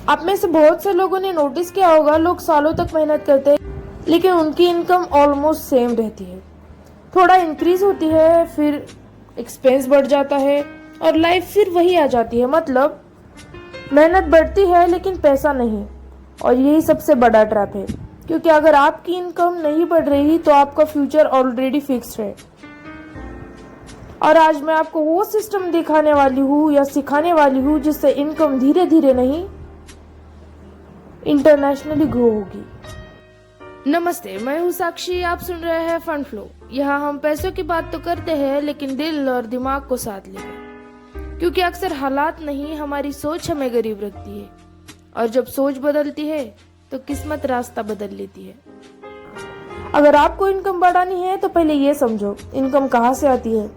आप में से बहुत से लोगों ने नोटिस किया होगा, लोग सालों तक मेहनत करते हैं लेकिन उनकी इनकम ऑलमोस्ट सेम रहती है। थोड़ा इंक्रीज होती है, फिर एक्सपेंस बढ़ जाता है और लाइफ फिर वही आ जाती है। मतलब मेहनत बढ़ती है लेकिन पैसा नहीं। और यही सबसे बड़ा ट्रैप है, क्योंकि अगर आपकी इनकम नहीं बढ़ रही तो आपका फ्यूचर ऑलरेडी फिक्स्ड है। और आज मैं आपको वो सिस्टम दिखाने वाली हूँ या सिखाने वाली हूँ जिससे इनकम धीरे धीरे नहीं, इंटरनेशनली ग्रो होगी। नमस्ते, मैं हूँ साक्षी। आप सुन रहे हैं फंड फ्लो। यहाँ हम पैसों की बात तो करते हैं लेकिन दिल और दिमाग को साथ लेकर, क्योंकि अक्सर हालात नहीं, हमारी सोच हमें गरीब रखती है। और जब सोच बदलती है तो किस्मत रास्ता बदल लेती है। अगर आपको इनकम बढ़ानी है तो पहले ये समझो इनकम कहाँ से आती है।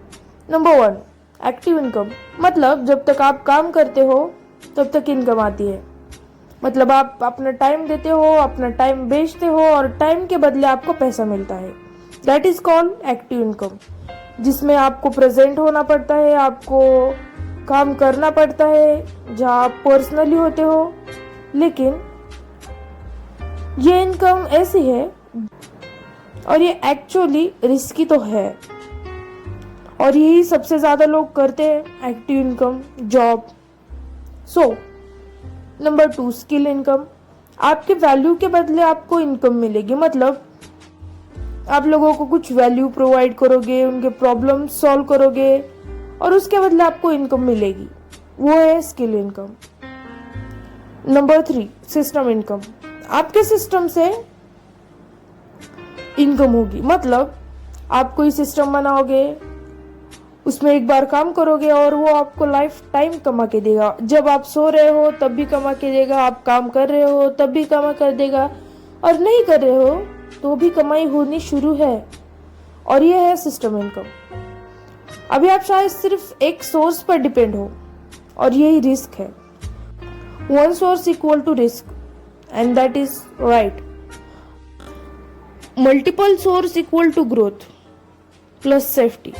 Number 1, active income. मतलब जब तक आप काम करते हो तब तक इनकम आती है। मतलब आप अपना टाइम देते हो, अपना टाइम बेचते हो और टाइम के बदले आपको पैसा मिलता है। That is called active income, जिसमें आपको प्रेजेंट होना पड़ता है, आपको काम करना पड़ता है जहाँ आप पर्सनली होते हो। लेकिन ये इनकम ऐसी है और ये एक्चुअली रिस्की तो है, और यही सबसे ज्यादा लोग करते हैं, active income, job. So number 2, skill income. आपके वैल्यू के बदले आपको इनकम मिलेगी। मतलब आप लोगों को कुछ वैल्यू प्रोवाइड करोगे, उनके प्रॉब्लम सॉल्व करोगे और उसके बदले आपको इनकम मिलेगी। वो है skill income. Number 3, system income. आपके सिस्टम से इनकम होगी। मतलब आप कोई सिस्टम बनाओगे, उसमें एक बार काम करोगे और वो आपको लाइफ टाइम कमा के देगा। जब आप सो रहे हो तब भी कमा के देगा, आप काम कर रहे हो तब भी कमा कर देगा, और नहीं कर रहे हो तो भी कमाई होनी शुरू है। और ये है सिस्टम इनकम। अभी आप शायद सिर्फ एक सोर्स पर डिपेंड हो, और यही रिस्क है। One source equal to risk, and that is right. Multiple source equal to growth plus safety.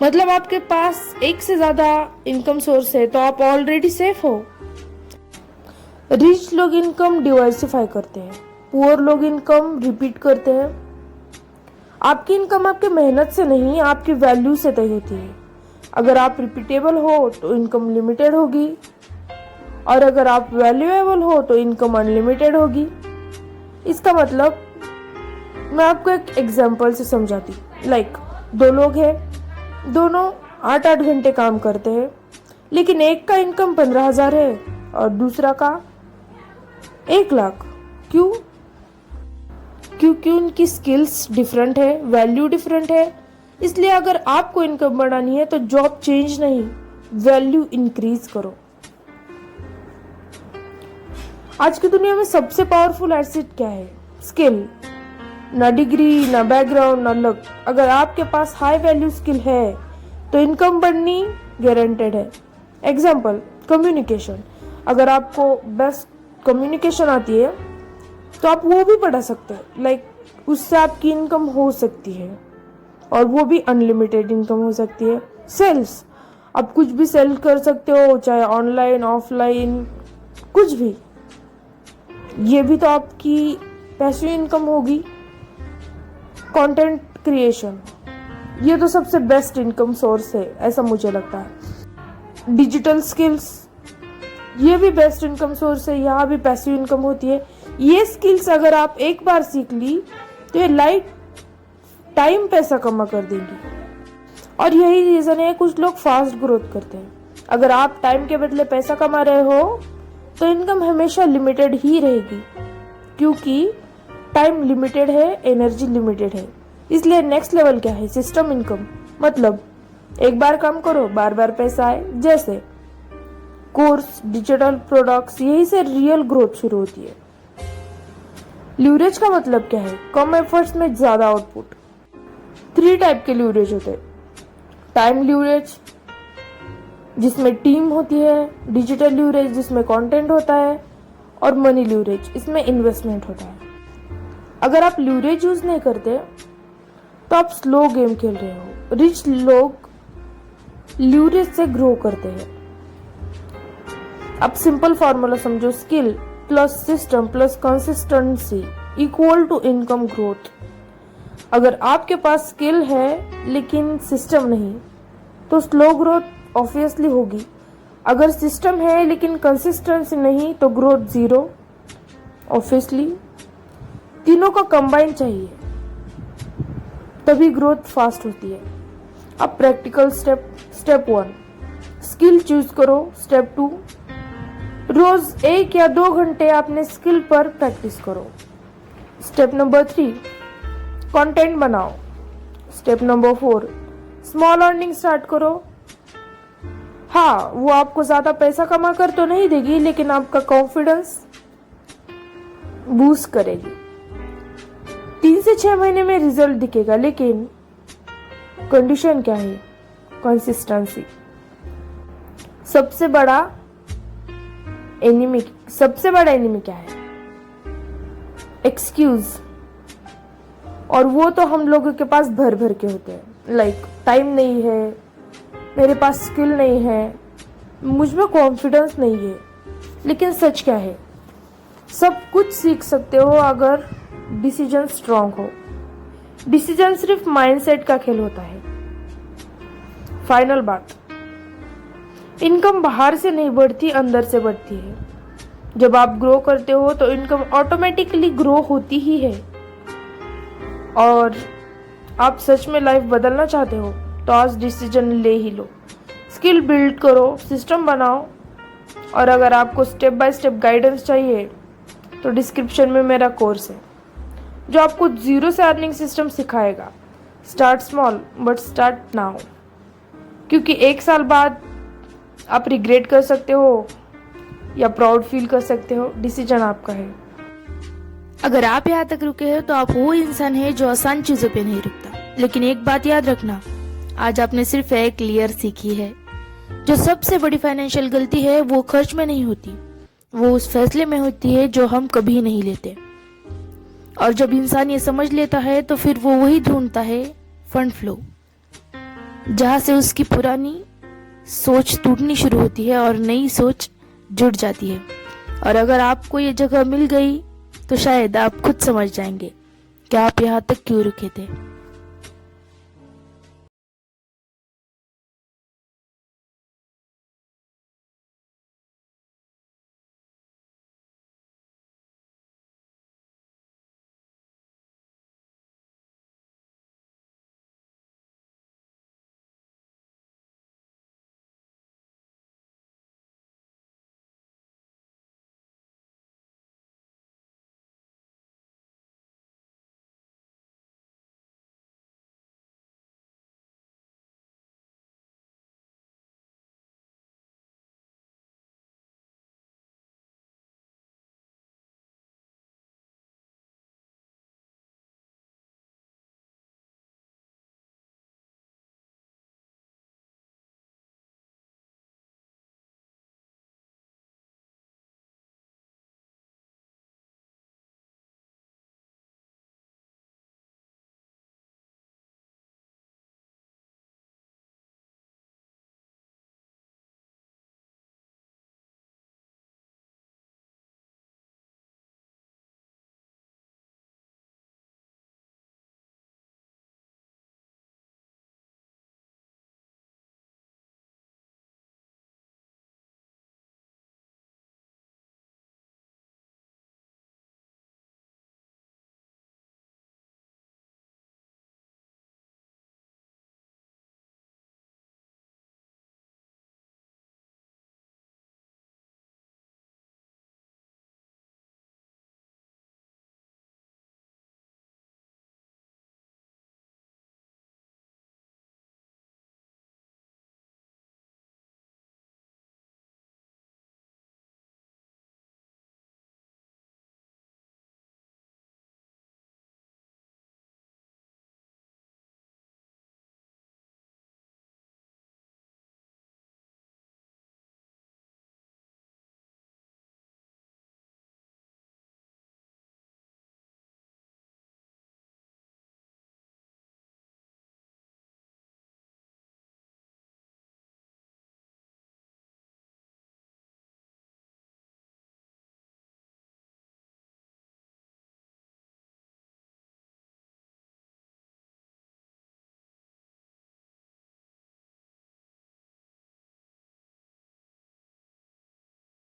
मतलब आपके पास एक से ज्यादा इनकम सोर्स है तो आप ऑलरेडी सेफ हो। रिच लोग इनकम डिवर्सिफाई करते हैं, पुअर लोग इनकम रिपीट करते हैं। आपकी इनकम आपकी मेहनत से नहीं, आपकी वैल्यू से तय होती है। अगर आप रिपीटेबल हो तो इनकम लिमिटेड होगी, और अगर आप वैल्यूएबल हो तो इनकम अनलिमिटेड होगी। इसका मतलब मैं आपको एक एग्जांपल से समझाती हूँ। लाइक 2 लोग हैं, दोनों 8-8 घंटे काम करते हैं, लेकिन एक का इनकम 15,000 है और दूसरा का 1 लाख। क्यों? क्योंकि उनकी स्किल्स डिफरेंट है, वैल्यू डिफरेंट है। इसलिए अगर आपको इनकम बढ़ानी है तो जॉब चेंज नहीं, वैल्यू इंक्रीज करो। आज की दुनिया में सबसे पावरफुल एसेट क्या है? स्किल। ना डिग्री, ना बैकग्राउंड, ना लक। अगर आपके पास हाई वैल्यू स्किल है तो इनकम बढ़नी गारंटेड है। Example, communication. अगर आपको बेस्ट कम्युनिकेशन आती है तो आप वो भी बढ़ा सकते हैं। लाइक उससे आपकी इनकम हो सकती है, और वो भी अनलिमिटेड इनकम हो सकती है। सेल्स, आप कुछ भी सेल कर सकते हो, चाहे ऑनलाइन ऑफलाइन कुछ भी। ये भी तो आपकी पैसिव इनकम होगी। कंटेंट क्रिएशन, ये तो सबसे बेस्ट इनकम सोर्स है, ऐसा मुझे लगता है। डिजिटल स्किल्स, ये भी बेस्ट इनकम सोर्स है, यहाँ भी पैसिव इनकम होती है। ये स्किल्स अगर आप एक बार सीख ली तो ये लाइफ टाइम पैसा कमा कर देंगी। और यही रीजन है कुछ लोग फास्ट ग्रोथ करते हैं। अगर आप टाइम के बदले पैसा कमा रहे हो तो इनकम हमेशा लिमिटेड ही रहेगी, क्योंकि टाइम लिमिटेड है, एनर्जी लिमिटेड है। इसलिए नेक्स्ट लेवल क्या है? System income. मतलब एक बार काम करो, बार बार पैसा आए। जैसे कोर्स, डिजिटल प्रोडक्ट्स, यही से रियल ग्रोथ शुरू होती है। ल्यूरेज का मतलब क्या है? कम एफर्ट्स में ज्यादा आउटपुट। 3 टाइप के ल्यूरेज होते हैं। टाइम ल्यूरेज, जिसमें टीम होती है। डिजिटल ल्यूरेज, जिसमें कंटेंट होता है। और मनी ल्यूरेज, इसमें इन्वेस्टमेंट होता है। अगर आप ल्यूरेज यूज नहीं करते तो आप स्लो गेम खेल रहे हो। रिच लोग ल्यूरेज से ग्रो करते हैं। अब सिंपल फॉर्मूला समझो, skill plus system plus consistency equal to income growth. अगर आपके पास स्किल है लेकिन सिस्टम नहीं तो स्लो ग्रोथ ऑब्वियसली होगी। अगर सिस्टम है लेकिन कंसिस्टेंसी नहीं तो ग्रोथ जीरो ऑब्वियसली। तीनों का कंबाइन चाहिए तभी ग्रोथ फास्ट होती है। अब प्रैक्टिकल स्टेप 1 स्किल चूज करो। स्टेप 2 रोज 1 या 2 घंटे अपने स्किल पर प्रैक्टिस करो। स्टेप नंबर 3 कंटेंट बनाओ। Step number 4 small earning start करो। हाँ, वो आपको ज्यादा पैसा कमा कर तो नहीं देगी लेकिन आपका कॉन्फिडेंस बूस्ट करेगी। 3 से 6 महीने में रिजल्ट दिखेगा, लेकिन कंडीशन क्या है? कंसिस्टेंसी। सबसे बड़ा एनिमी क्या है? एक्सक्यूज। और वो तो हम लोगों के पास भर भर के होते हैं, लाइक टाइम नहीं है, मेरे पास स्किल नहीं है, मुझ में कॉन्फिडेंस नहीं है। लेकिन सच क्या है? सब कुछ सीख सकते हो अगर डिसीजन स्ट्रांग हो। डिसीजन सिर्फ माइंडसेट का खेल होता है। फाइनल बात, इनकम बाहर से नहीं बढ़ती, अंदर से बढ़ती है। जब आप ग्रो करते हो तो इनकम ऑटोमेटिकली ग्रो होती ही है। और आप सच में लाइफ बदलना चाहते हो तो आज डिसीजन ले ही लो। स्किल बिल्ड करो, सिस्टम बनाओ, और अगर आपको स्टेप बाय स्टेप गाइडेंस चाहिए तो डिस्क्रिप्शन में मेरा कोर्स है जो आपको जीरो से अर्निंग सिस्टम सिखाएगा। Start small but start now, क्योंकि 1 साल बाद आप रिग्रेट कर सकते हो या प्राउड फील कर सकते हो। डिसीजन आपका है। अगर आप यहाँ तक रुके हो तो आप वो इंसान है जो आसान चीजों पे नहीं रुकता। लेकिन एक बात याद रखना, आज आपने सिर्फ एक लेयर सीखी है। जो सबसे बड़ी फाइनेंशियल गलती है वो खर्च में नहीं होती, वो उस फैसले में होती है जो हम कभी नहीं लेते। और जब इंसान ये समझ लेता है तो फिर वो वही ढूंढता है फंड फ्लो, जहाँ से उसकी पुरानी सोच टूटनी शुरू होती है और नई सोच जुड़ जाती है। और अगर आपको ये जगह मिल गई तो शायद आप खुद समझ जाएंगे कि आप यहाँ तक क्यों रुके थे।